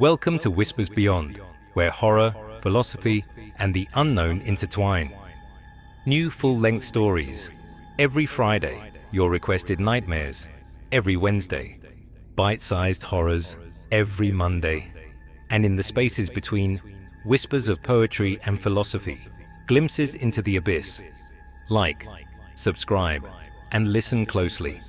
Welcome to Whispers Beyond, where horror, philosophy, and the unknown intertwine. New full-length stories. Every Friday, your requested nightmares. Every Wednesday, bite-sized horrors. Every Monday. And in the spaces between, whispers of poetry and philosophy. Glimpses into the abyss. Like, subscribe, and listen closely.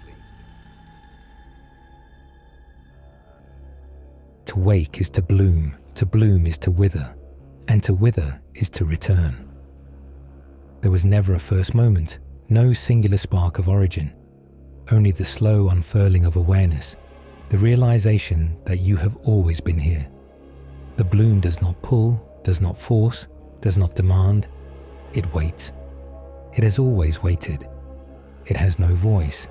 To wake is to bloom is to wither, and to wither is to return. There was never a first moment, no singular spark of origin, only the slow unfurling of awareness, the realization that you have always been here. The bloom does not pull, does not force, does not demand. It waits. It has always waited. It has no voice,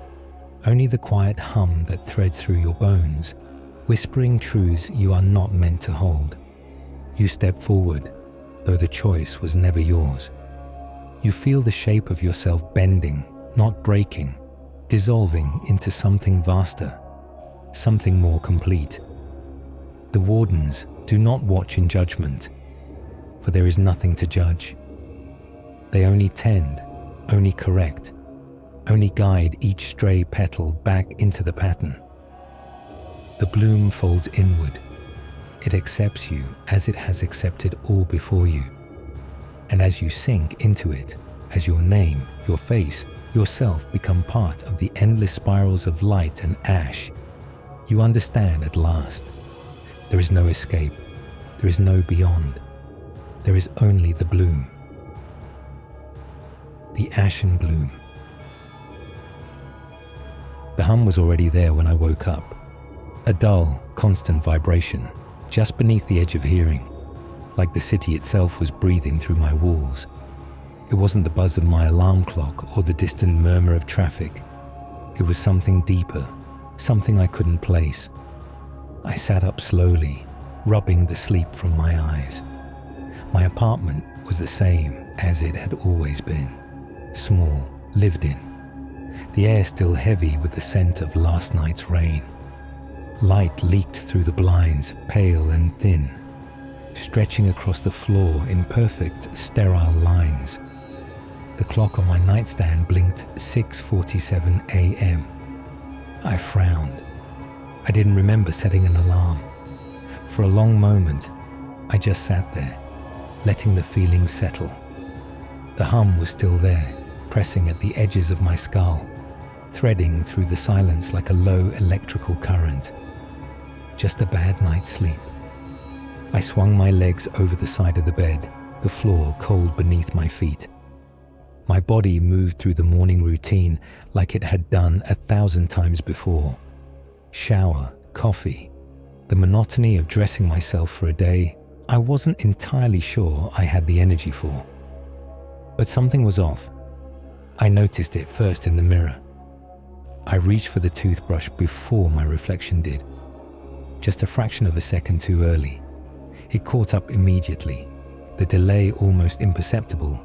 only the quiet hum that threads through your bones, whispering truths you are not meant to hold. You step forward, though the choice was never yours. You feel the shape of yourself bending, not breaking, dissolving into something vaster, something more complete. The wardens do not watch in judgment, for there is nothing to judge. They only tend, only correct, only guide each stray petal back into the pattern. The bloom folds inward. It accepts you as it has accepted all before you. And as you sink into it, as your name, your face, yourself become part of the endless spirals of light and ash, you understand at last. There is no escape. There is no beyond. There is only the bloom. The ashen bloom. The hum was already there when I woke up. A dull, constant vibration, just beneath the edge of hearing, like the city itself was breathing through my walls. It wasn't the buzz of my alarm clock or the distant murmur of traffic. It was something deeper, something I couldn't place. I sat up slowly, rubbing the sleep from my eyes. My apartment was the same as it had always been, small, lived in. The air still heavy with the scent of last night's rain. Light leaked through the blinds, pale and thin, stretching across the floor in perfect, sterile lines. The clock on my nightstand blinked 6:47 a.m. I frowned. I didn't remember setting an alarm. For a long moment, I just sat there, letting the feelings settle. The hum was still there, pressing at the edges of my skull, threading through the silence like a low electrical current. Just a bad night's sleep. I swung my legs over the side of the bed, the floor cold beneath my feet. My body moved through the morning routine like it had done 1,000 times before. Shower, coffee, the monotony of dressing myself for a day I wasn't entirely sure I had the energy for. But something was off. I noticed it first in the mirror. I reached for the toothbrush before my reflection did. Just a fraction of a second too early. It caught up immediately, the delay almost imperceptible,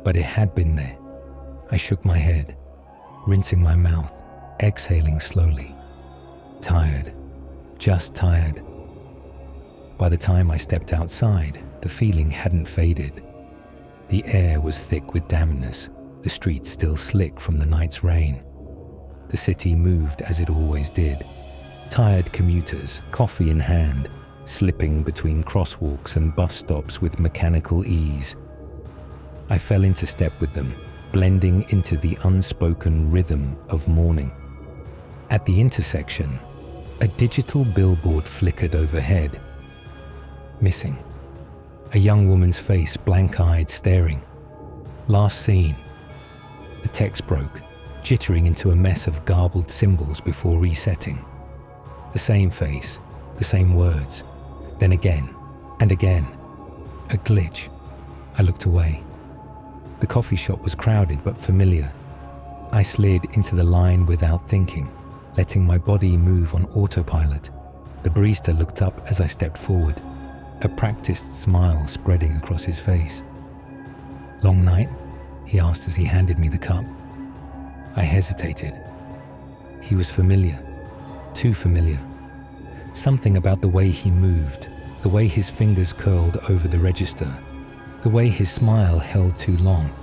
but it had been there. I shook my head, rinsing my mouth, exhaling slowly. Tired, just tired. By the time I stepped outside, the feeling hadn't faded. The air was thick with dampness, the streets still slick from the night's rain. The city moved as it always did. Tired commuters, coffee in hand, slipping between crosswalks and bus stops with mechanical ease. I fell into step with them, blending into the unspoken rhythm of morning. At the intersection, a digital billboard flickered overhead. Missing. A young woman's face, blank-eyed, staring. Last seen. The text broke, jittering into a mess of garbled symbols before resetting. The same face, the same words, then again, and again. A glitch. I looked away. The coffee shop was crowded but familiar. I slid into the line without thinking, letting my body move on autopilot. The barista looked up as I stepped forward, a practiced smile spreading across his face. "Long night?" he asked as he handed me the cup. I hesitated. He was familiar, too familiar. Something about the way he moved, the way his fingers curled over the register, the way his smile held too long.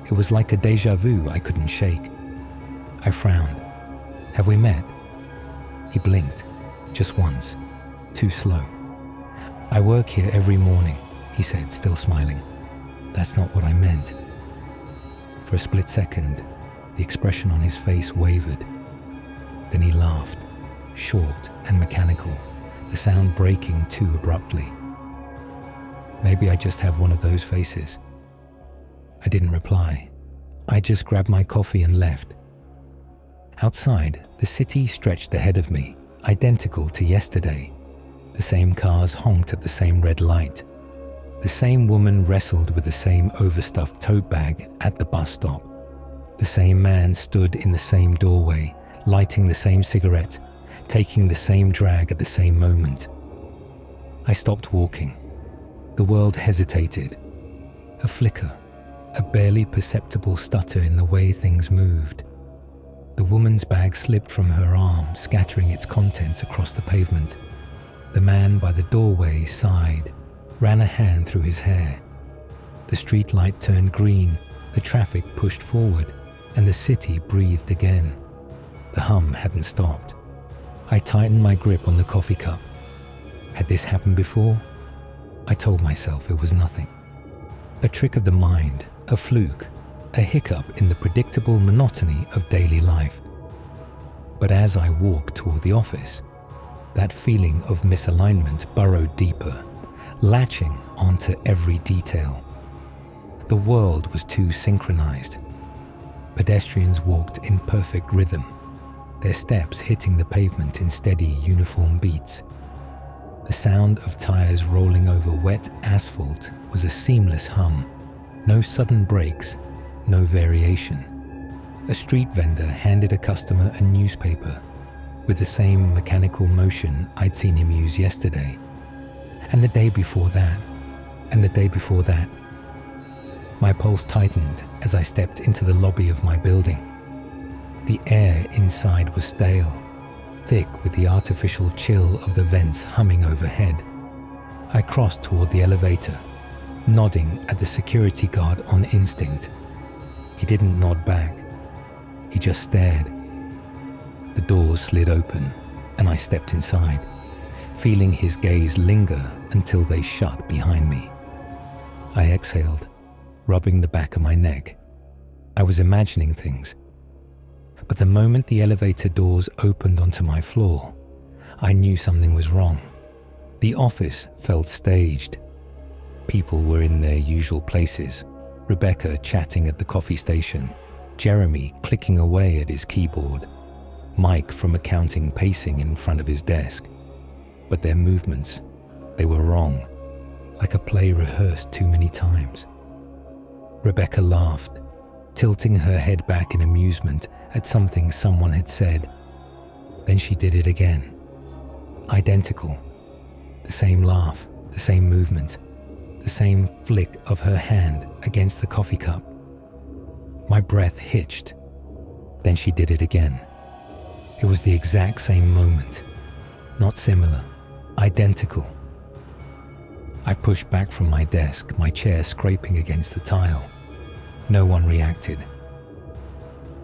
It was like a déjà vu I couldn't shake. I frowned. Have we met? He blinked, just once, too slow. I work here every morning, he said, still smiling. That's not what I meant. For a split second, the expression on his face wavered. Then he laughed, short and mechanical, the sound breaking too abruptly. Maybe I just have one of those faces. I didn't reply. I just grabbed my coffee and left. Outside, the city stretched ahead of me, identical to yesterday. The same cars honked at the same red light. The same woman wrestled with the same overstuffed tote bag at the bus stop. The same man stood in the same doorway, lighting the same cigarette, taking the same drag at the same moment. I stopped walking. The world hesitated. A flicker, a barely perceptible stutter in the way things moved. The woman's bag slipped from her arm, scattering its contents across the pavement. The man by the doorway sighed, ran a hand through his hair. The street light turned green, the traffic pushed forward, and the city breathed again. The hum hadn't stopped. I tightened my grip on the coffee cup. Had this happened before? I told myself it was nothing. A trick of the mind, a fluke, a hiccup in the predictable monotony of daily life. But as I walked toward the office, that feeling of misalignment burrowed deeper, latching onto every detail. The world was too synchronized. Pedestrians walked in perfect rhythm, their steps hitting the pavement in steady, uniform beats. The sound of tires rolling over wet asphalt was a seamless hum, no sudden breaks, no variation. A street vendor handed a customer a newspaper with the same mechanical motion I'd seen him use yesterday, and the day before that, and the day before that. My pulse tightened as I stepped into the lobby of my building. The air inside was stale, thick with the artificial chill of the vents humming overhead. I crossed toward the elevator, nodding at the security guard on instinct. He didn't nod back. He just stared. The doors slid open, and I stepped inside, feeling his gaze linger until they shut behind me. I exhaled, rubbing the back of my neck. I was imagining things. But the moment the elevator doors opened onto my floor, I knew something was wrong. The office felt staged. People were in their usual places, Rebecca chatting at the coffee station, Jeremy clicking away at his keyboard, Mike from accounting pacing in front of his desk. But their movements, they were wrong, like a play rehearsed too many times. Rebecca laughed, tilting her head back in amusement at something someone had said. Then she did it again. Identical. The same laugh, the same movement, the same flick of her hand against the coffee cup. My breath hitched. Then she did it again. It was the exact same moment. Not similar, identical. I pushed back from my desk, my chair scraping against the tile. No one reacted.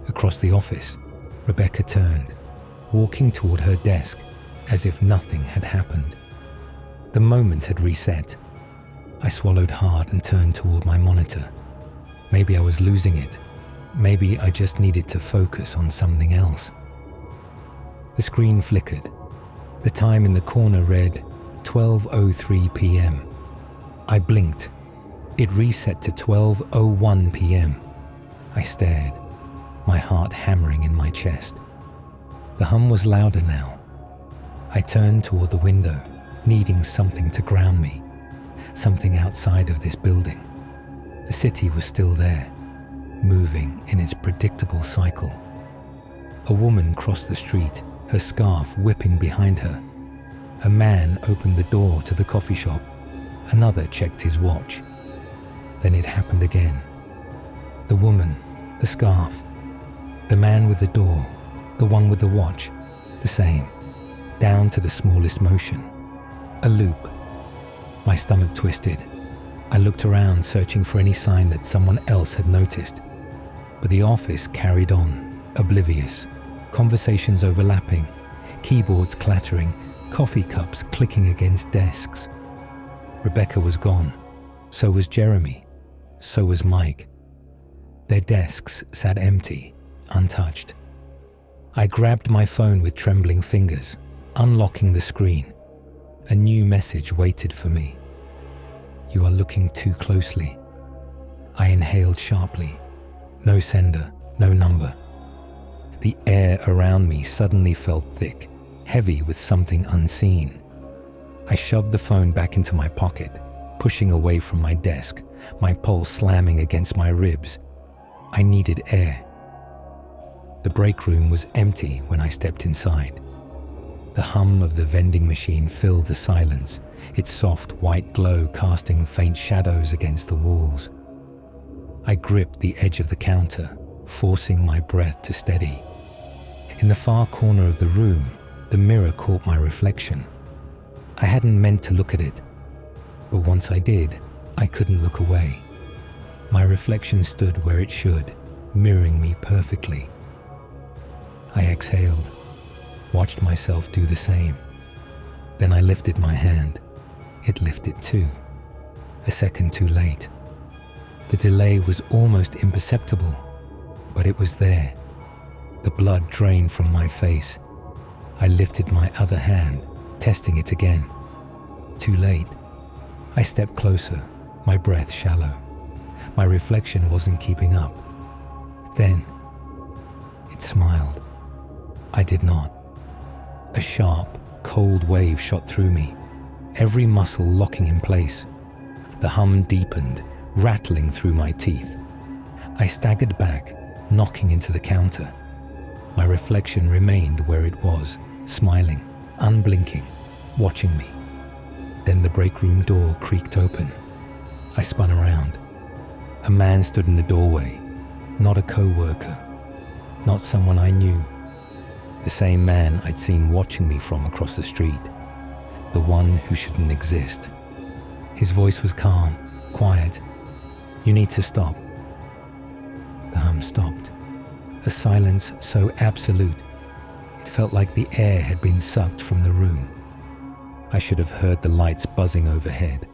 Across the office, Rebecca turned, walking toward her desk as if nothing had happened. The moment had reset. I swallowed hard and turned toward my monitor. Maybe I was losing it. Maybe I just needed to focus on something else. The screen flickered. The time in the corner read 12:03 p.m. I blinked. It reset to 12:01 p.m. I stared, my heart hammering in my chest. The hum was louder now. I turned toward the window, needing something to ground me, something outside of this building. The city was still there, moving in its predictable cycle. A woman crossed the street, her scarf whipping behind her. A man opened the door to the coffee shop. Another checked his watch. Then it happened again. The woman, the scarf, the man with the door, the one with the watch, the same. down to the smallest motion. A loop. My stomach twisted. I looked around, searching for any sign that someone else had noticed. But the office carried on, oblivious. Conversations overlapping, keyboards clattering, coffee cups clicking against desks. Rebecca was gone. So was Jeremy. So was Mike. Their desks sat empty, untouched. I grabbed my phone with trembling fingers, unlocking the screen. A new message waited for me. "You are looking too closely." I inhaled sharply. No sender, no number. The air around me suddenly felt thick, heavy with something unseen. I shoved the phone back into my pocket, pushing away from my desk, my pulse slamming against my ribs. I needed air. The break room was empty when I stepped inside. The hum of the vending machine filled the silence, its soft white glow casting faint shadows against the walls. I gripped the edge of the counter, forcing my breath to steady. In the far corner of the room, the mirror caught my reflection. I hadn't meant to look at it, but once I did, I couldn't look away. My reflection stood where it should, mirroring me perfectly. I exhaled, watched myself do the same. Then I lifted my hand. It lifted too. A second too late. The delay was almost imperceptible, but it was there. The blood drained from my face. I lifted my other hand, testing it again. Too late. I stepped closer, my breath shallow. My reflection wasn't keeping up. Then, it smiled. I did not. A sharp, cold wave shot through me, every muscle locking in place. The hum deepened, rattling through my teeth. I staggered back, knocking into the counter. My reflection remained where it was, smiling, unblinking, watching me. Then the break room door creaked open. I spun around. A man stood in the doorway, not a co-worker, not someone I knew. The same man I'd seen watching me from across the street, the one who shouldn't exist. His voice was calm, quiet. "You need to stop." The hum stopped. A silence so absolute, it felt like the air had been sucked from the room. I should have heard the lights buzzing overhead.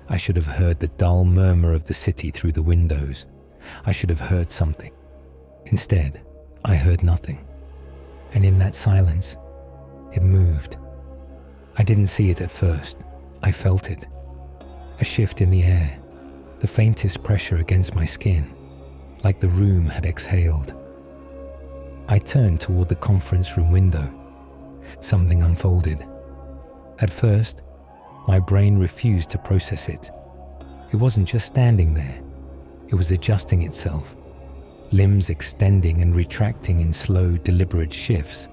I should have heard the dull murmur of the city through the windows. I should have heard something. Instead, I heard nothing. And in that silence, it moved. I didn't see it at first. I felt it. A shift in the air, the faintest pressure against my skin, like the room had exhaled. I turned toward the conference room window. Something unfolded. At first, my brain refused to process it. It wasn't just standing there. It was adjusting itself, limbs extending and retracting in slow, deliberate shifts,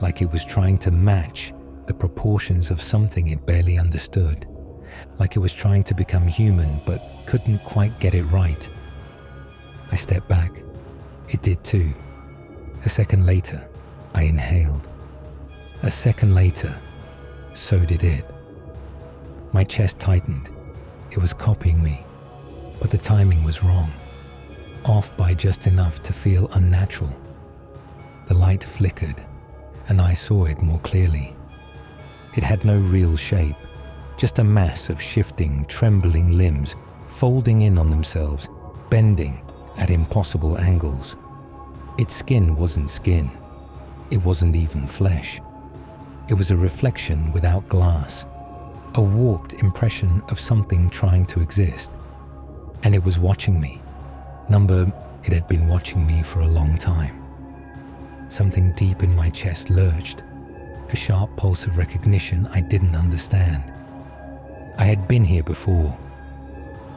like it was trying to match the proportions of something it barely understood, like it was trying to become human but couldn't quite get it right. I stepped back. It did too. A second later, I inhaled. A second later, so did it. My chest tightened. It was copying me, but the timing was wrong, off by just enough to feel unnatural. The light flickered, and I saw it more clearly. It had no real shape, just a mass of shifting, trembling limbs, folding in on themselves, bending at impossible angles. Its skin wasn't skin. It wasn't even flesh. It was a reflection without glass, a warped impression of something trying to exist. And it was watching me. It had been watching me for a long time. Something deep in my chest lurched, a sharp pulse of recognition I didn't understand. I had been here before,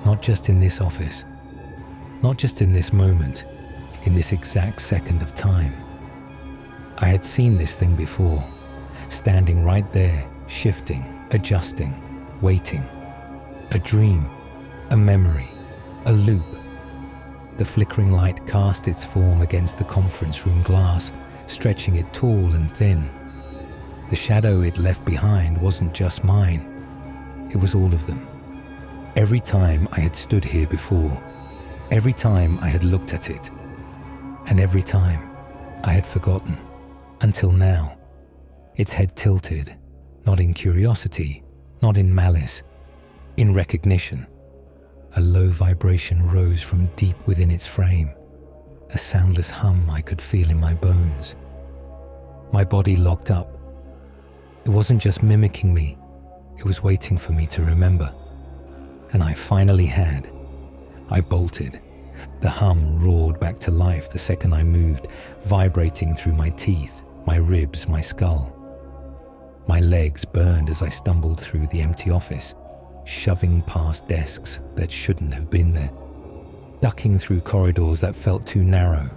not just in this office, not just in this moment, in this exact second of time. I had seen this thing before, standing right there, shifting, adjusting, waiting. A dream, a memory, a loop. The flickering light cast its form against the conference room glass, stretching it tall and thin. The shadow it left behind wasn't just mine. It was all of them. Every time I had stood here before, every time I had looked at it, and every time I had forgotten, until now. Its head tilted, not in curiosity, not in malice, in recognition. A low vibration rose from deep within its frame, a soundless hum I could feel in my bones. My body locked up. It wasn't just mimicking me, it was waiting for me to remember. And I finally had. I bolted. The hum roared back to life the second I moved, vibrating through my teeth, my ribs, my skull. My legs burned as I stumbled through the empty office, shoving past desks that shouldn't have been there, ducking through corridors that felt too narrow,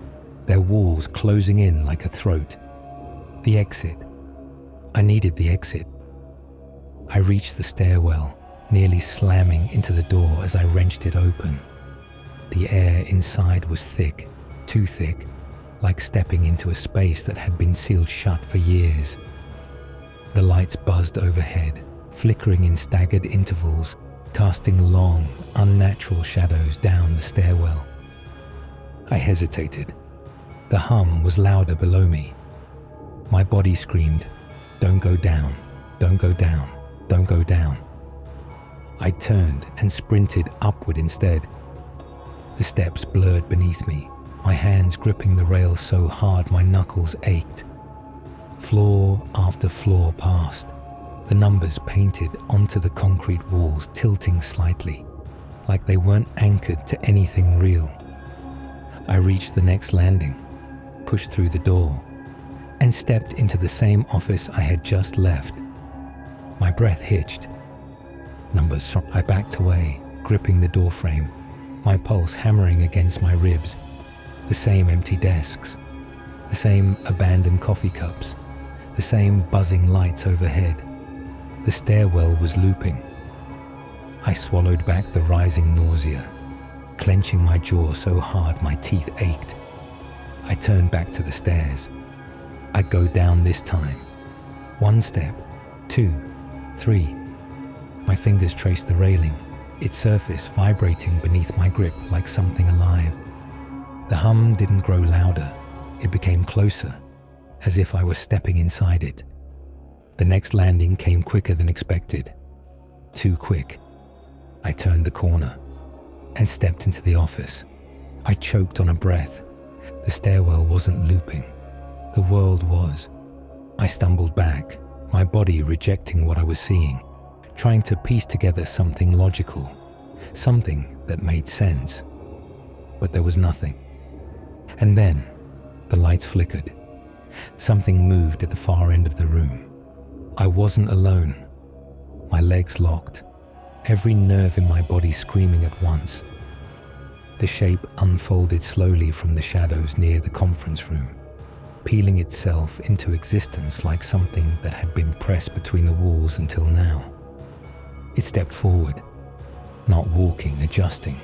their walls closing in like a throat. The exit. I needed the exit. I reached the stairwell, nearly slamming into the door as I wrenched it open. The air inside was thick, too thick, like stepping into a space that had been sealed shut for years. The lights buzzed overhead, flickering in staggered intervals, casting long, unnatural shadows down the stairwell. I hesitated. The hum was louder below me. My body screamed, "Don't go down, don't go down, don't go down." I turned and sprinted upward instead. The steps blurred beneath me, my hands gripping the rails so hard my knuckles ached. Floor after floor passed, the numbers painted onto the concrete walls tilting slightly, like they weren't anchored to anything real. I reached the next landing, pushed through the door, and stepped into the same office I had just left. My breath hitched. Numbers. I backed away, gripping the doorframe, my pulse hammering against my ribs. The same empty desks, the same abandoned coffee cups, the same buzzing lights overhead. The stairwell was looping. I swallowed back the rising nausea, clenching my jaw so hard my teeth ached. I turned back to the stairs. I'd go down this time. One step, 2, 3. My fingers traced the railing, its surface vibrating beneath my grip like something alive. The hum didn't grow louder, it became closer, as if I was stepping inside it. The next landing came quicker than expected. Too quick. I turned the corner and stepped into the office. I choked on a breath. The stairwell wasn't looping. The world was. I stumbled back, my body rejecting what I was seeing, trying to piece together something logical, something that made sense. But there was nothing. And then, the lights flickered. Something moved at the far end of the room. I wasn't alone. My legs locked, every nerve in my body screaming at once. The shape unfolded slowly from the shadows near the conference room, peeling itself into existence like something that had been pressed between the walls until now. It stepped forward, not walking, adjusting.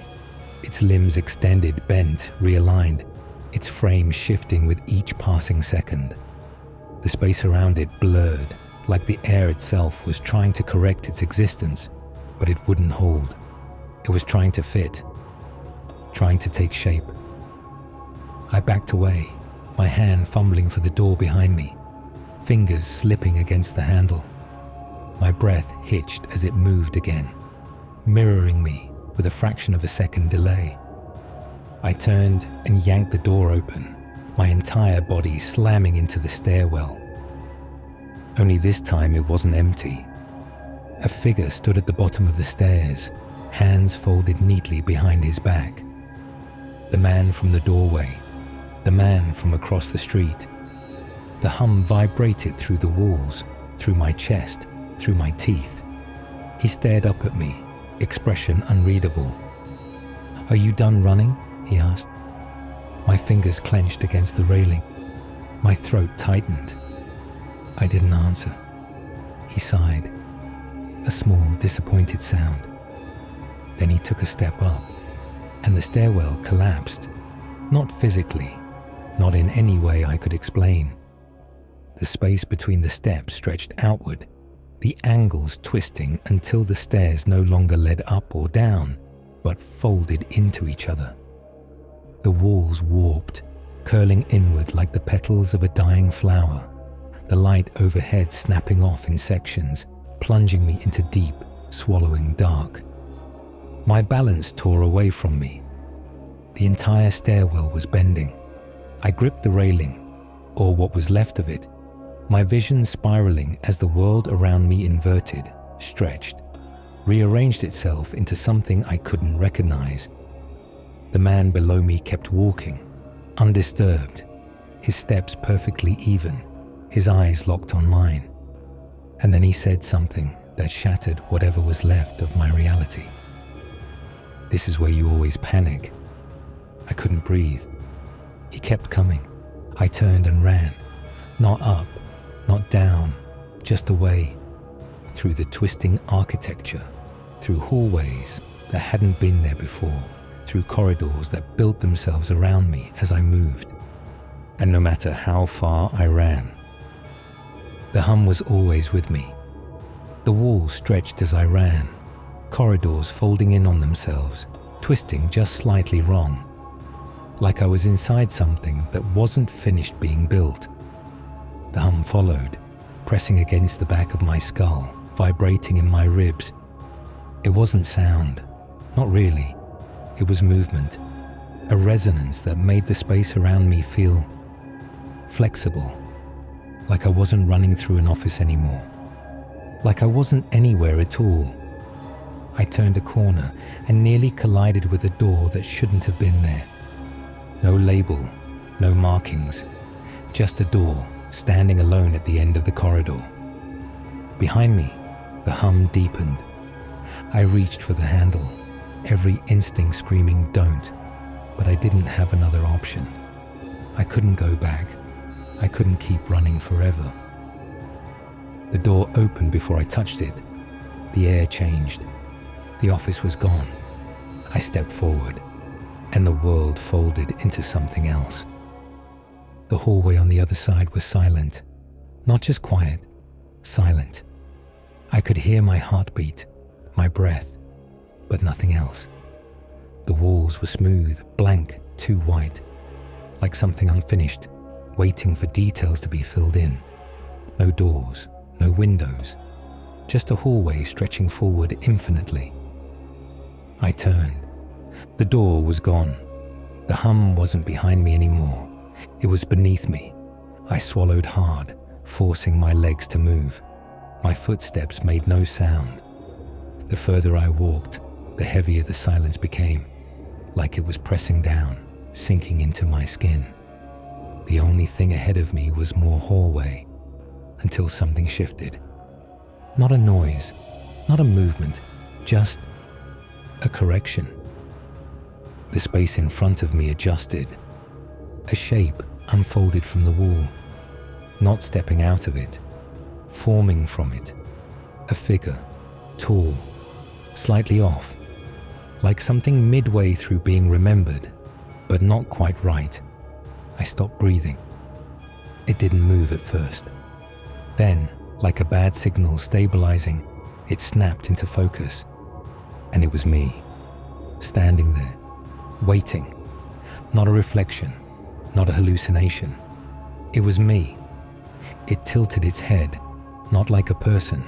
Its limbs extended, bent, realigned, its frame shifting with each passing second. The space around it blurred, like the air itself was trying to correct its existence, but it wouldn't hold. It was trying to fit, trying to take shape. I backed away, my hand fumbling for the door behind me, fingers slipping against the handle. My breath hitched as it moved again, mirroring me with a fraction of a second delay. I turned and yanked the door open, my entire body slamming into the stairwell. Only this time it wasn't empty. A figure stood at the bottom of the stairs, hands folded neatly behind his back. The man from the doorway, the man from across the street. The hum vibrated through the walls, through my chest, through my teeth. He stared up at me, expression unreadable. "Are you done running?" he asked. My fingers clenched against the railing. My throat tightened. I didn't answer. He sighed, a small, disappointed sound. Then he took a step up, and the stairwell collapsed. Not physically, not in any way I could explain. The space between the steps stretched outward, the angles twisting until the stairs no longer led up or down, but folded into each other. The walls warped, curling inward like the petals of a dying flower, the light overhead snapping off in sections, plunging me into deep, swallowing dark. My balance tore away from me. The entire stairwell was bending. I gripped the railing, or what was left of it, my vision spiraling as the world around me inverted, stretched, rearranged itself into something I couldn't recognize. The man below me kept walking, undisturbed, his steps perfectly even, his eyes locked on mine. And then he said something that shattered whatever was left of my reality. "This is where you always panic." I couldn't breathe. He kept coming. I turned and ran, not up, not down, just away, through the twisting architecture, through hallways that hadn't been there before, through corridors that built themselves around me as I moved. And no matter how far I ran, the hum was always with me. The walls stretched as I ran, corridors folding in on themselves, twisting just slightly wrong, like I was inside something that wasn't finished being built. The hum followed, pressing against the back of my skull, vibrating in my ribs. It wasn't sound, not really. It was movement, a resonance that made the space around me feel flexible, like I wasn't running through an office anymore, like I wasn't anywhere at all. I turned a corner and nearly collided with a door that shouldn't have been there. No label, no markings, just a door standing alone at the end of the corridor. Behind me, the hum deepened. I reached for the handle, every instinct screaming don't, but I didn't have another option. I couldn't go back. I couldn't keep running forever. The door opened before I touched it. The air changed. The office was gone. I stepped forward, and the world folded into something else. The hallway on the other side was silent. Not just quiet, silent. I could hear my heartbeat, my breath, but nothing else. The walls were smooth, blank, too white, like something unfinished, waiting for details to be filled in. No doors, no windows, just a hallway stretching forward infinitely. I turned. The door was gone. The hum wasn't behind me anymore. It was beneath me. I swallowed hard, forcing my legs to move. My footsteps made no sound. The further I walked, the heavier the silence became, like it was pressing down, sinking into my skin. The only thing ahead of me was more hallway, until something shifted. Not a noise, not a movement, just a correction. The space in front of me adjusted. A shape unfolded from the wall, not stepping out of it, forming from it. A figure, tall, slightly off, like something midway through being remembered, but not quite right. I stopped breathing. It didn't move at first. Then, like a bad signal stabilizing, it snapped into focus. And it was me, standing there, waiting. Not a reflection, not a hallucination. It was me. It tilted its head, not like a person,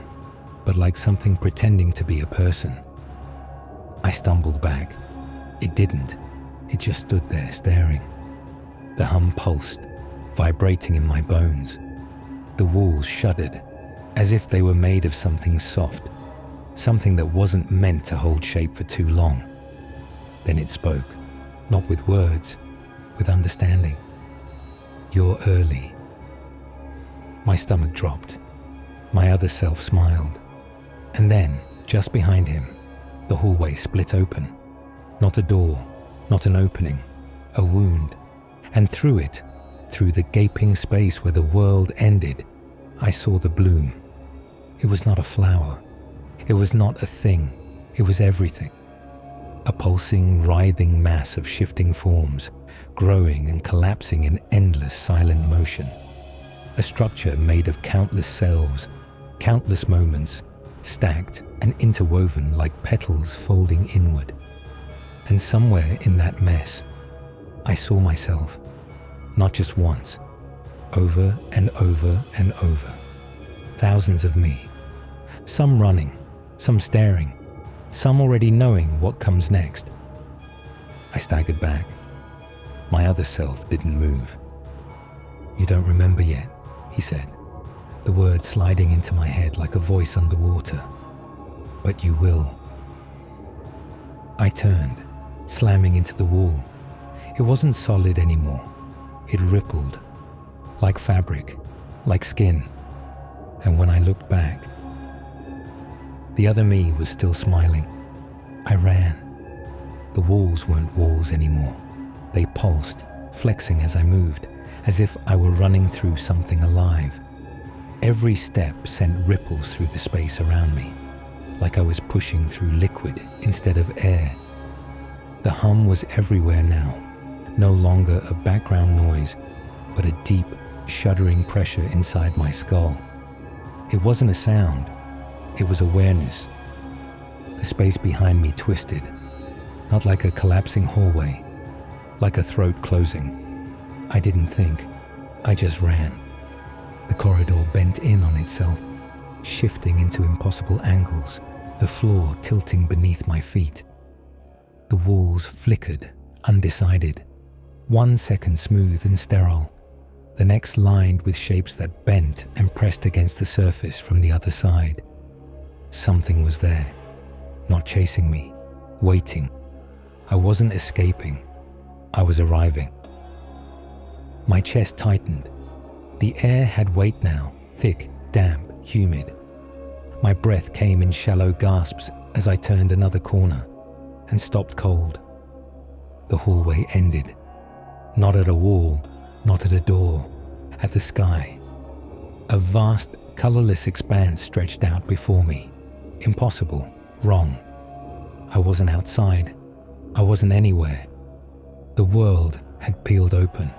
but like something pretending to be a person. I stumbled back. It didn't. It just stood there staring. The hum pulsed, vibrating in my bones. The walls shuddered, as if they were made of something soft, something that wasn't meant to hold shape for too long. Then it spoke, not with words, with understanding. "You're early." My stomach dropped. My other self smiled. And then, just behind him, the hallway split open. Not a door, not an opening, a wound. And through it, through the gaping space where the world ended, I saw the bloom. It was not a flower. It was not a thing. It was everything. A pulsing, writhing mass of shifting forms, growing and collapsing in endless silent motion. a structure made of countless cells, countless moments, stacked and interwoven like petals folding inward. And somewhere in that mess, I saw myself, not just once, over and over and over. Thousands of me, some running, some staring, some already knowing what comes next. I staggered back. My other self didn't move. "You don't remember yet," he said, the words sliding into my head like a voice underwater. "But you will." I turned, slamming into the wall. It wasn't solid anymore. It rippled, like fabric, like skin. And when I looked back, the other me was still smiling. I ran. The walls weren't walls anymore. They pulsed, flexing as I moved, as if I were running through something alive. Every step sent ripples through the space around me, like I was pushing through liquid instead of air. The hum was everywhere now, no longer a background noise, but a deep, shuddering pressure inside my skull. It wasn't a sound, it was awareness. The space behind me twisted, not like a collapsing hallway, like a throat closing. I didn't think, I just ran. The corridor bent in on itself, shifting into impossible angles, the floor tilting beneath my feet. The walls flickered, undecided, 1 second smooth and sterile, the next lined with shapes that bent and pressed against the surface from the other side. Something was there, not chasing me, waiting. I wasn't escaping, I was arriving. My chest tightened. The air had weight now, thick, damp, humid. My breath came in shallow gasps as I turned another corner and stopped cold. The hallway ended, not at a wall, not at a door, at the sky. A vast, colorless expanse stretched out before me. Impossible, wrong. I wasn't outside. I wasn't anywhere. The world had peeled open,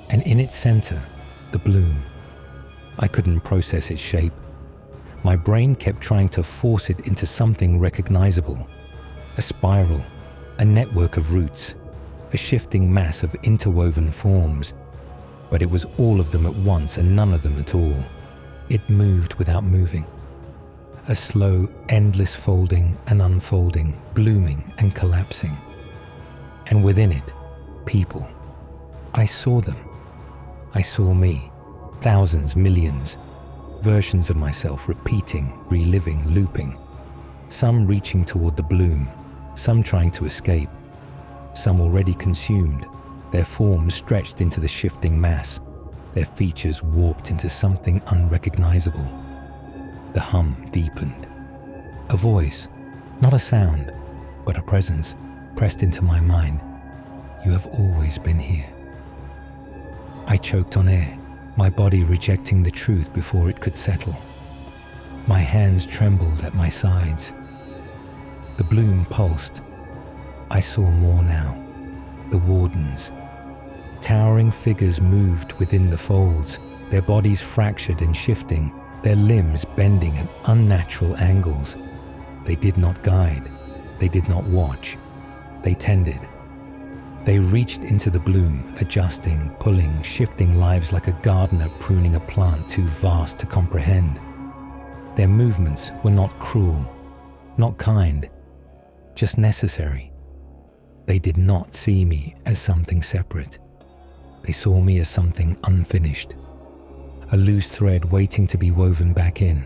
and in its center, the bloom. I couldn't process its shape. My brain kept trying to force it into something recognizable. A spiral, a network of roots, a shifting mass of interwoven forms. But it was all of them at once and none of them at all. It moved without moving. A slow, endless folding and unfolding, blooming and collapsing. And within it, people. I saw them. I saw me, thousands, millions, versions of myself repeating, reliving, looping. Some reaching toward the bloom, some trying to escape, some already consumed, their forms stretched into the shifting mass, their features warped into something unrecognizable. The hum deepened. A voice, not a sound, but a presence pressed into my mind. "You have always been here." I choked on air, my body rejecting the truth before it could settle. My hands trembled at my sides. The bloom pulsed. I saw more now. The wardens. Towering figures moved within the folds, their bodies fractured and shifting, their limbs bending at unnatural angles. They did not guide. They did not watch. They tended. They reached into the bloom, adjusting, pulling, shifting lives like a gardener pruning a plant too vast to comprehend. Their movements were not cruel, not kind, just necessary. They did not see me as something separate. They saw me as something unfinished, a loose thread waiting to be woven back in.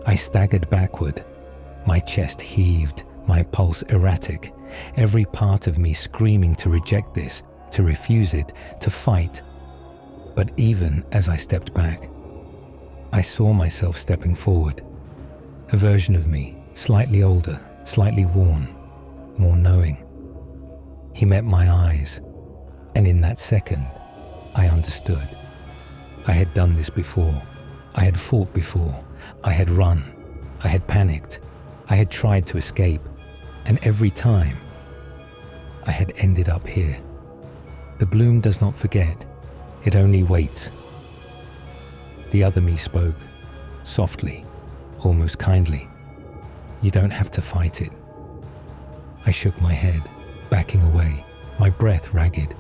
I staggered backward. My chest heaved, my pulse erratic, every part of me screaming to reject this, to refuse it, to fight. But even as I stepped back, I saw myself stepping forward. A version of me, slightly older, slightly worn, more knowing. He met my eyes, and in that second, I understood. I had done this before. I had fought before. I had run. I had panicked. I had tried to escape. And every time, I had ended up here. The bloom does not forget. It only waits. The other me spoke, softly, almost kindly. You don't have to fight it. I shook my head, backing away, my breath ragged.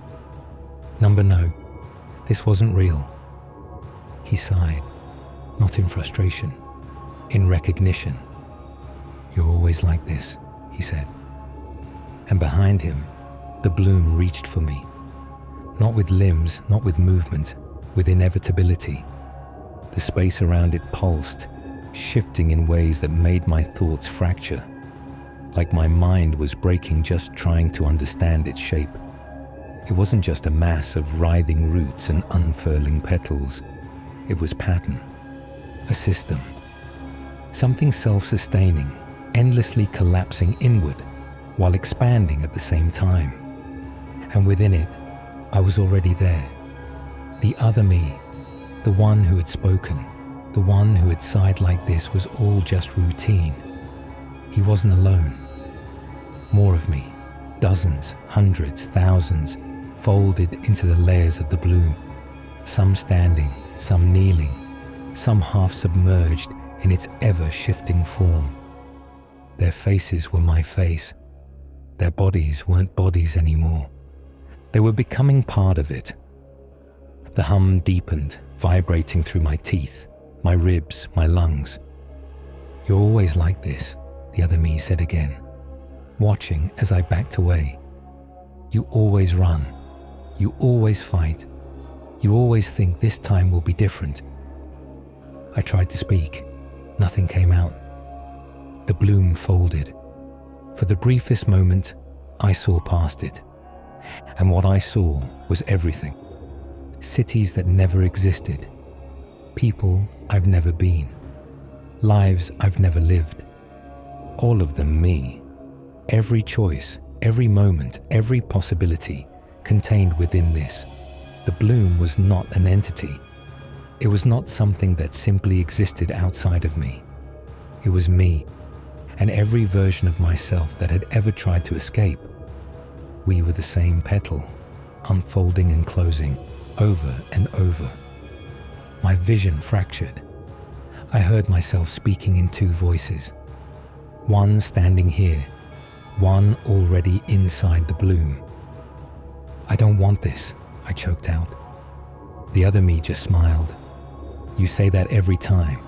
Number no, this wasn't real. He sighed, not in frustration, in recognition. You're always like this, he said. And behind him, the bloom reached for me. Not with limbs, not with movement, with inevitability. The space around it pulsed, shifting in ways that made my thoughts fracture, like my mind was breaking just trying to understand its shape. It wasn't just a mass of writhing roots and unfurling petals. It was pattern, a system, something self-sustaining, endlessly collapsing inward while expanding at the same time. And within it, I was already there. The other me, the one who had spoken, the one who had sighed like this, was all just routine. He wasn't alone. More of me, dozens, hundreds, thousands, folded into the layers of the bloom, some standing, some kneeling, some half submerged in its ever-shifting form. Their faces were my face. Their bodies weren't bodies anymore. They were becoming part of it. The hum deepened, vibrating through my teeth, my ribs, my lungs. You're always like this, the other me said again, watching as I backed away. You always run. You always fight. You always think this time will be different. I tried to speak. Nothing came out. The bloom folded. For the briefest moment, I saw past it. And what I saw was everything. Cities that never existed. People I've never been. Lives I've never lived. All of them me. Every choice, every moment, every possibility contained within this. The bloom was not an entity. It was not something that simply existed outside of me. It was me, and every version of myself that had ever tried to escape. We were the same petal, unfolding and closing, over and over. My vision fractured. I heard myself speaking in two voices. One standing here, one already inside the bloom. I don't want this, I choked out. The other me just smiled. You say that every time.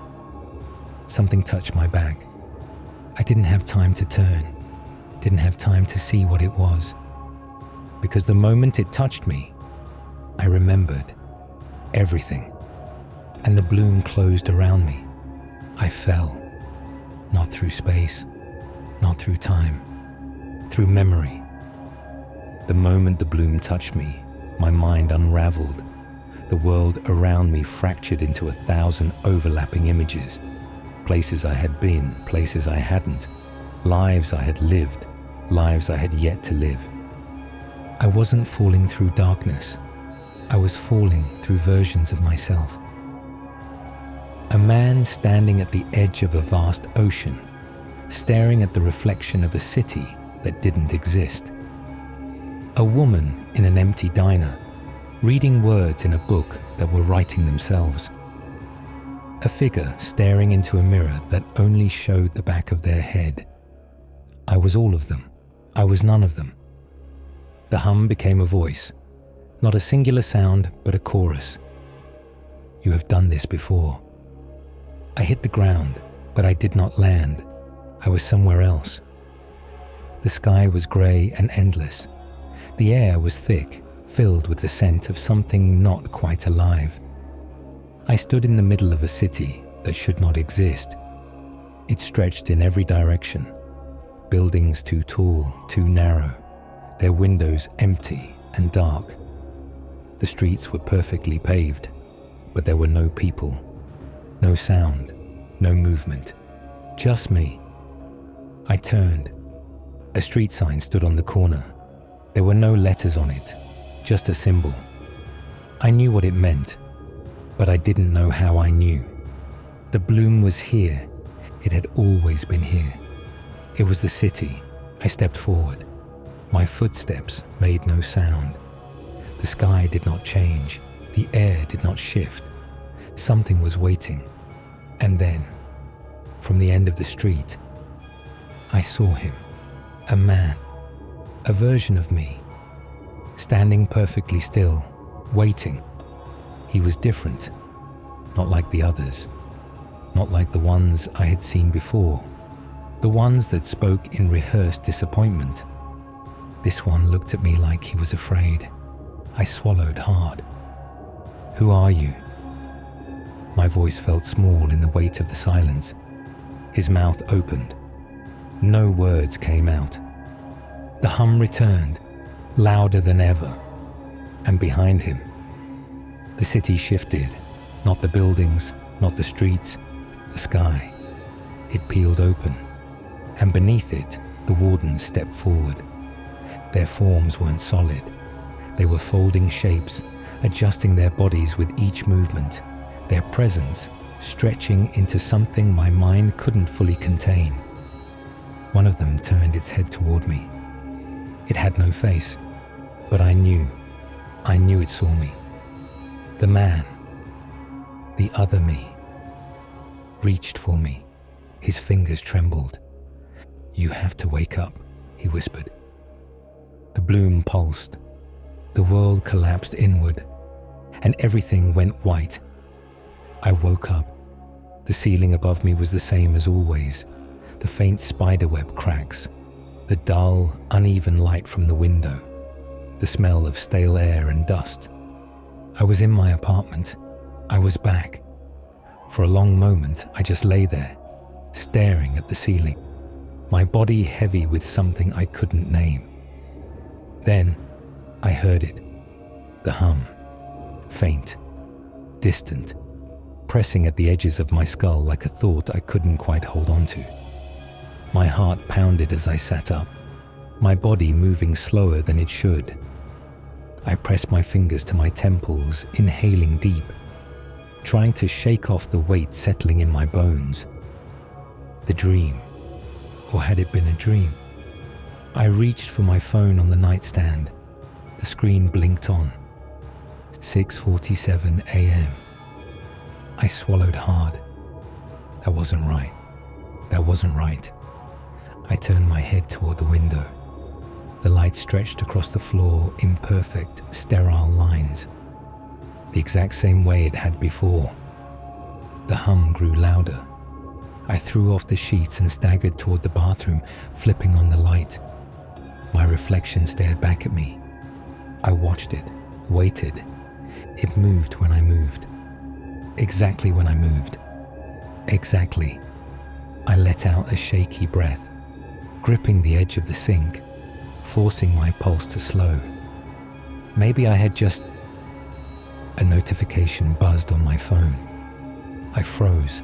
Something touched my back. I didn't have time to turn, didn't have time to see what it was. Because the moment it touched me, I remembered everything. And the bloom closed around me. I fell, not through space, not through time, through memory. The moment the bloom touched me, my mind unraveled. The world around me fractured into 1,000 overlapping images. Places I had been, places I hadn't. Lives I had lived, lives I had yet to live. I wasn't falling through darkness. I was falling through versions of myself. A man standing at the edge of a vast ocean, staring at the reflection of a city that didn't exist. A woman in an empty diner, reading words in a book that were writing themselves. A figure staring into a mirror that only showed the back of their head. I was all of them. I was none of them. The hum became a voice, not a singular sound, but a chorus. You have done this before. I hit the ground, but I did not land. I was somewhere else. The sky was grey and endless. The air was thick, filled with the scent of something not quite alive. I stood in the middle of a city that should not exist. It stretched in every direction. Buildings too tall, too narrow, their windows empty and dark. The streets were perfectly paved, but there were no people, no sound, no movement, just me. I turned. A street sign stood on the corner. There were no letters on it, just a symbol. I knew what it meant, but I didn't know how I knew. The bloom was here. It had always been here. It was the city. I stepped forward. My footsteps made no sound. The sky did not change. The air did not shift. Something was waiting. And then, from the end of the street, I saw him. A man. A version of me. Standing perfectly still, waiting. He was different. Not like the others. Not like the ones I had seen before. The ones that spoke in rehearsed disappointment. This one looked at me like he was afraid. I swallowed hard. "Who are you?" My voice felt small in the weight of the silence. His mouth opened. No words came out. The hum returned, louder than ever. And behind him, the city shifted. Not the buildings, not the streets, the sky. It peeled open. And beneath it, the wardens stepped forward. Their forms weren't solid. They were folding shapes, adjusting their bodies with each movement, their presence stretching into something my mind couldn't fully contain. One of them turned its head toward me. It had no face, but I knew it saw me. The man, the other me, reached for me. His fingers trembled. "You have to wake up," he whispered. The bloom pulsed. The world collapsed inward, and everything went white. I woke up. The ceiling above me was the same as always. The faint spiderweb cracks, the dull, uneven light from the window, the smell of stale air and dust. I was in my apartment. I was back. For a long moment, I just lay there, staring at the ceiling, my body heavy with something I couldn't name. Then, I heard it. The hum. Faint. Distant. Pressing at the edges of my skull like a thought I couldn't quite hold on to. My heart pounded as I sat up, my body moving slower than it should. I pressed my fingers to my temples, inhaling deep, trying to shake off the weight settling in my bones. The dream. Or had it been a dream? I reached for my phone on the nightstand. The screen blinked on. 6:47 a.m. I swallowed hard. That wasn't right. That wasn't right. I turned my head toward the window. The light stretched across the floor in perfect, sterile lines, the exact same way it had before. The hum grew louder. I threw off the sheets and staggered toward the bathroom, flipping on the light. My reflection stared back at me. I watched it, waited. It moved when I moved. Exactly when I moved. Exactly. I let out a shaky breath, gripping the edge of the sink, forcing my pulse to slow. Maybe I had just... A notification buzzed on my phone. I froze.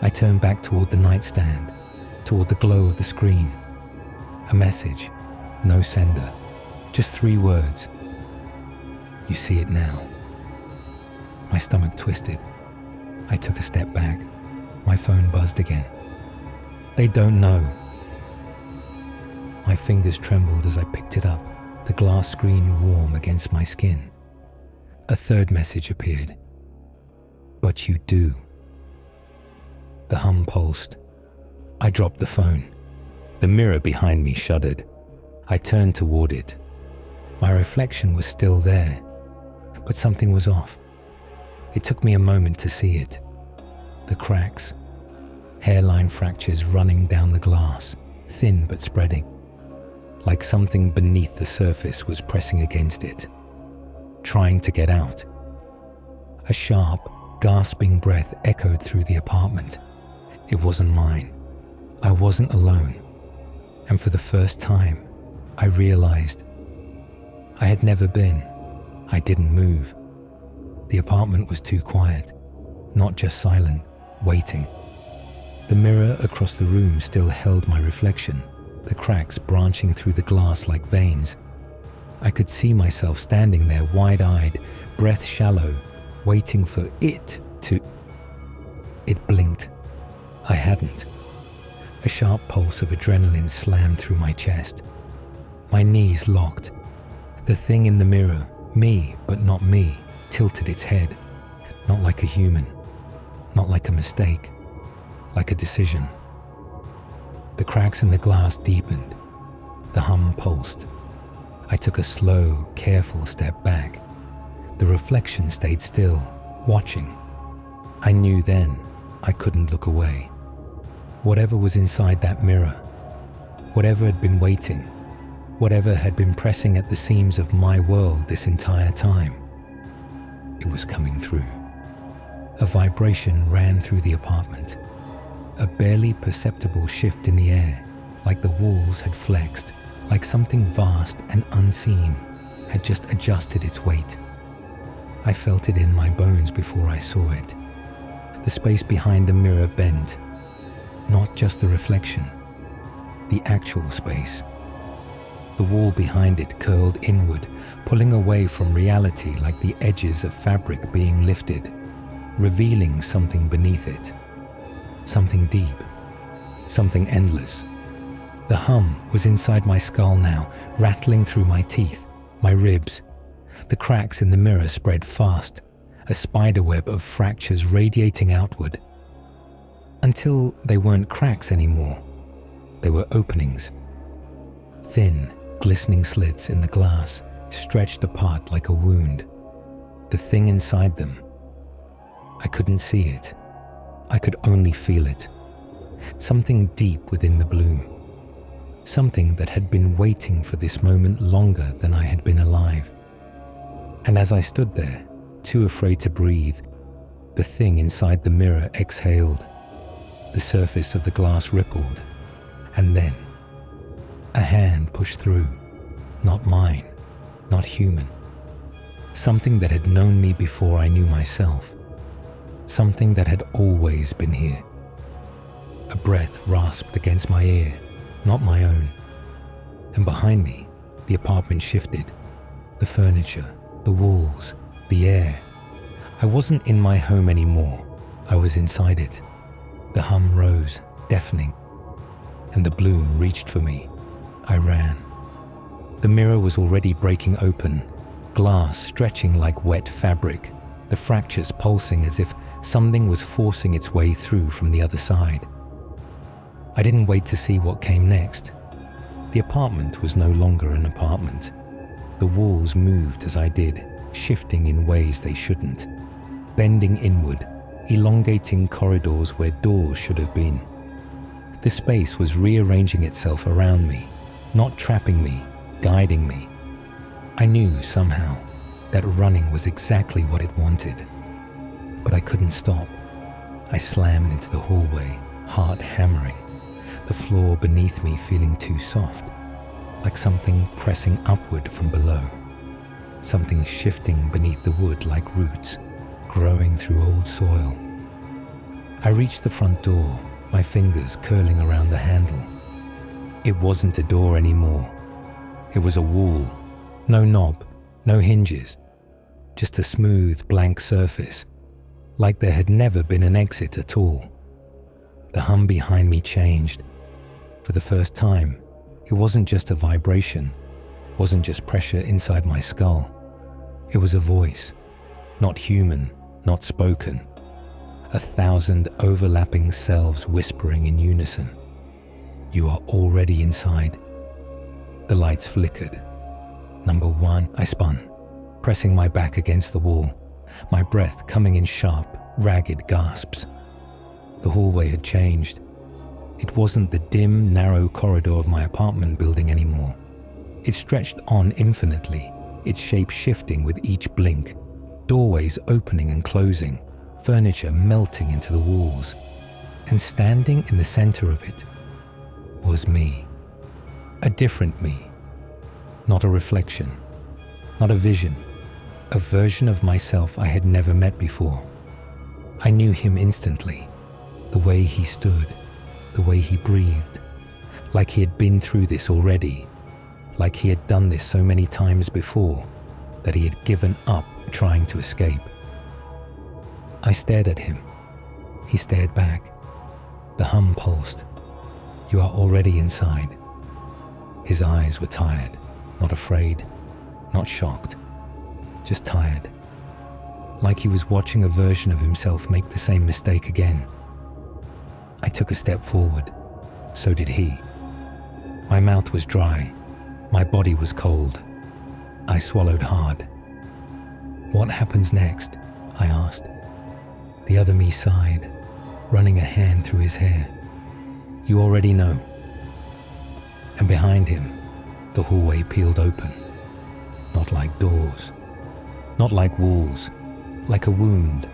I turned back toward the nightstand, toward the glow of the screen. A message. No sender. Just 3 words. "You see it now." My stomach twisted. I took a step back. My phone buzzed again. "They don't know." My fingers trembled as I picked it up, the glass screen warm against my skin. A 3rd message appeared. "But you do." The hum pulsed. I dropped the phone. The mirror behind me shuddered. I turned toward it. My reflection was still there, but something was off. It took me a moment to see it. The cracks, hairline fractures running down the glass, thin but spreading, like something beneath the surface was pressing against it, trying to get out. A sharp, gasping breath echoed through the apartment. It wasn't mine. I wasn't alone. And for the first time, I realized I had never been. I didn't move. The apartment was too quiet, not just silent, waiting. The mirror across the room still held my reflection, the cracks branching through the glass like veins. I could see myself standing there wide-eyed, breath shallow, waiting for it to... It blinked. I hadn't. A sharp pulse of adrenaline slammed through my chest. My knees locked. The thing in the mirror, me but not me, tilted its head, not like a human, not like a mistake, like a decision. The cracks in the glass deepened. The hum pulsed. I took a slow, careful step back. The reflection stayed still, watching. I knew then I couldn't look away. Whatever was inside that mirror, whatever had been waiting, whatever had been pressing at the seams of my world this entire time, it was coming through. A vibration ran through the apartment, a barely perceptible shift in the air, like the walls had flexed, like something vast and unseen had just adjusted its weight. I felt it in my bones before I saw it. The space behind the mirror bent, not just the reflection, the actual space. The wall behind it curled inward, pulling away from reality like the edges of fabric being lifted, revealing something beneath it. Something deep, something endless. The hum was inside my skull now, rattling through my teeth, my ribs. The cracks in the mirror spread fast, a spiderweb of fractures radiating outward. Until they weren't cracks anymore. They were openings. Thin, glistening slits in the glass, stretched apart like a wound. The thing inside them. I couldn't see it. I could only feel it. Something deep within the bloom. Something that had been waiting for this moment longer than I had been alive. And as I stood there, too afraid to breathe, the thing inside the mirror exhaled. The surface of the glass rippled. And then, a hand pushed through. Not mine, not human. Something that had known me before I knew myself. Something that had always been here. A breath rasped against my ear, not my own. And behind me, the apartment shifted. The furniture, the walls, the air. I wasn't in my home anymore. I was inside it. The hum rose, deafening. And the bloom reached for me. I ran. The mirror was already breaking open, glass stretching like wet fabric, the fractures pulsing as if something was forcing its way through from the other side. I didn't wait to see what came next. The apartment was no longer an apartment. The walls moved as I did, shifting in ways they shouldn't, bending inward, elongating corridors where doors should have been. The space was rearranging itself around me, not trapping me, guiding me. I knew somehow that running was exactly what it wanted. But I couldn't stop. I slammed into the hallway, heart hammering, the floor beneath me feeling too soft, like something pressing upward from below, something shifting beneath the wood like roots, growing through old soil. I reached the front door, my fingers curling around the handle. It wasn't a door anymore. It was a wall, no knob, no hinges, just a smooth, blank surface, like there had never been an exit at all. The hum behind me changed. For the first time, it wasn't just a vibration, wasn't just pressure inside my skull. It was a voice, not human, not spoken. 1,000 overlapping selves whispering in unison. You are already inside. The lights flickered. Number 1, I spun, pressing my back against the wall, my breath coming in sharp, ragged gasps. The hallway had changed. It wasn't the dim, narrow corridor of my apartment building anymore. It stretched on infinitely, its shape shifting with each blink, doorways opening and closing, furniture melting into the walls. And standing in the center of it was me. A different me. Not a reflection, not a vision, a version of myself I had never met before. I knew him instantly, the way he stood, the way he breathed, like he had been through this already, like he had done this so many times before that he had given up trying to escape. I stared at him. He stared back. The hum pulsed. You are already inside. His eyes were tired, not afraid, not shocked, just tired. like he was watching a version of himself make the same mistake again. I took a step forward. So did he. My mouth was dry. My body was cold. I swallowed hard. "What happens next?" I asked. The other me sighed, running a hand through his hair. "You already know." And behind him, the hallway peeled open. Not like doors, not like walls, like a wound.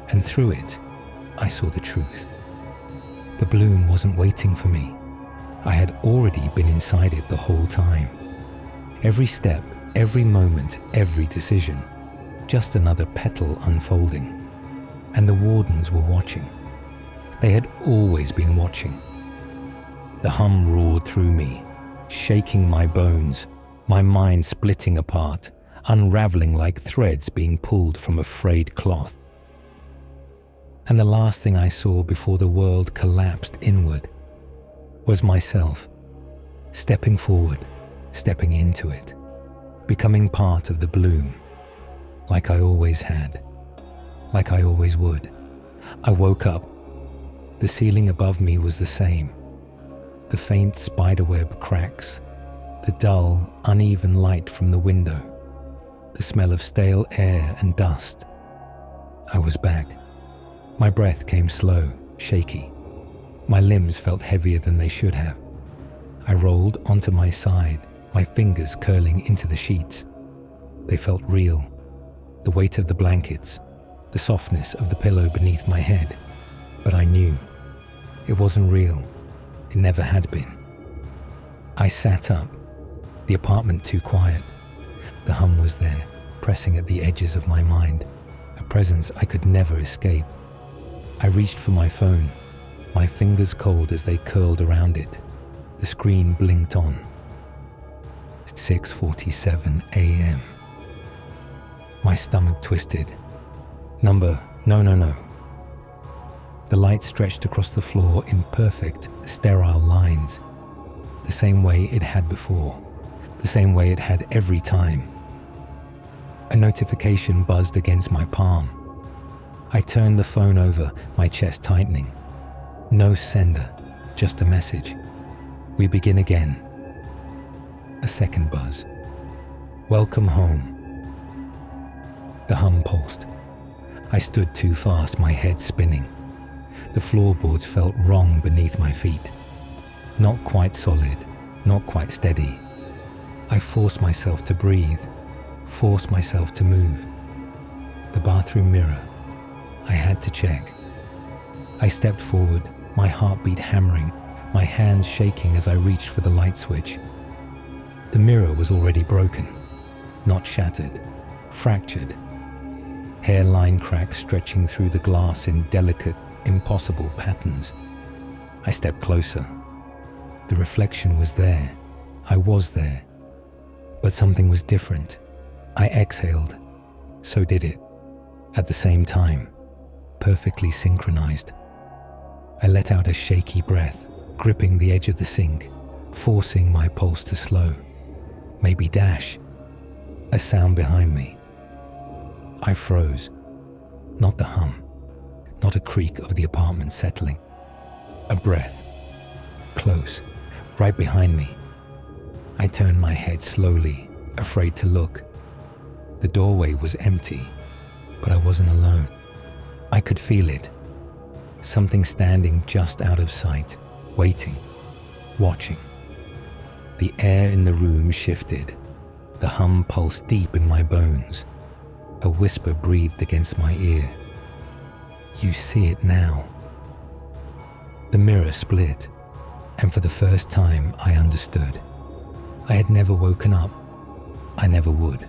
And through it, I saw the truth. The bloom wasn't waiting for me. I had already been inside it the whole time. Every step, every moment, every decision, just another petal unfolding. And the wardens were watching. They had always been watching. The hum roared through me, shaking my bones, my mind splitting apart, unraveling like threads being pulled from a frayed cloth. And the last thing I saw before the world collapsed inward was myself, stepping forward, stepping into it, becoming part of the bloom, like I always had, like I always would. I woke up. The ceiling above me was the same. The faint spiderweb cracks, the dull, uneven light from the window, the smell of stale air and dust. I was back. My breath came slow, shaky. My limbs felt heavier than they should have. I rolled onto my side, my fingers curling into the sheets. They felt real. The weight of the blankets, the softness of the pillow beneath my head. But I knew it wasn't real. It never had been. I sat up, the apartment too quiet. The hum was there, pressing at the edges of my mind, a presence I could never escape. I reached for my phone, my fingers cold as they curled around it. The screen blinked on. 6:47 a.m. My stomach twisted. No. The light stretched across the floor in perfect, sterile lines, the same way it had before, the same way it had every time. A notification buzzed against my palm. I turned the phone over, my chest tightening. No sender, just a message. We begin again. A second buzz. Welcome home. The hum pulsed. I stood too fast, my head spinning. The floorboards felt wrong beneath my feet. Not quite solid, not quite steady. I forced myself to breathe, forced myself to move. The bathroom mirror. I had to check. I stepped forward, my heartbeat hammering, my hands shaking as I reached for the light switch. The mirror was already broken, not shattered, fractured. Hairline cracks stretching through the glass in delicate, impossible patterns. I stepped closer. The reflection was there. I was there. But something was different. I exhaled. So did it. At the same time, perfectly synchronized. I let out a shaky breath, gripping the edge of the sink, forcing my pulse to slow. Maybe dash. A sound behind me. I froze. Not the hum. Not a creak of the apartment settling. A breath. Close. Right behind me. I turned my head slowly, afraid to look. The doorway was empty, but I wasn't alone. I could feel it. Something standing just out of sight, waiting, watching. The air in the room shifted. The hum pulsed deep in my bones. A whisper breathed against my ear. You see it now. The mirror split, and for the first time I understood. I had never woken up. I never would.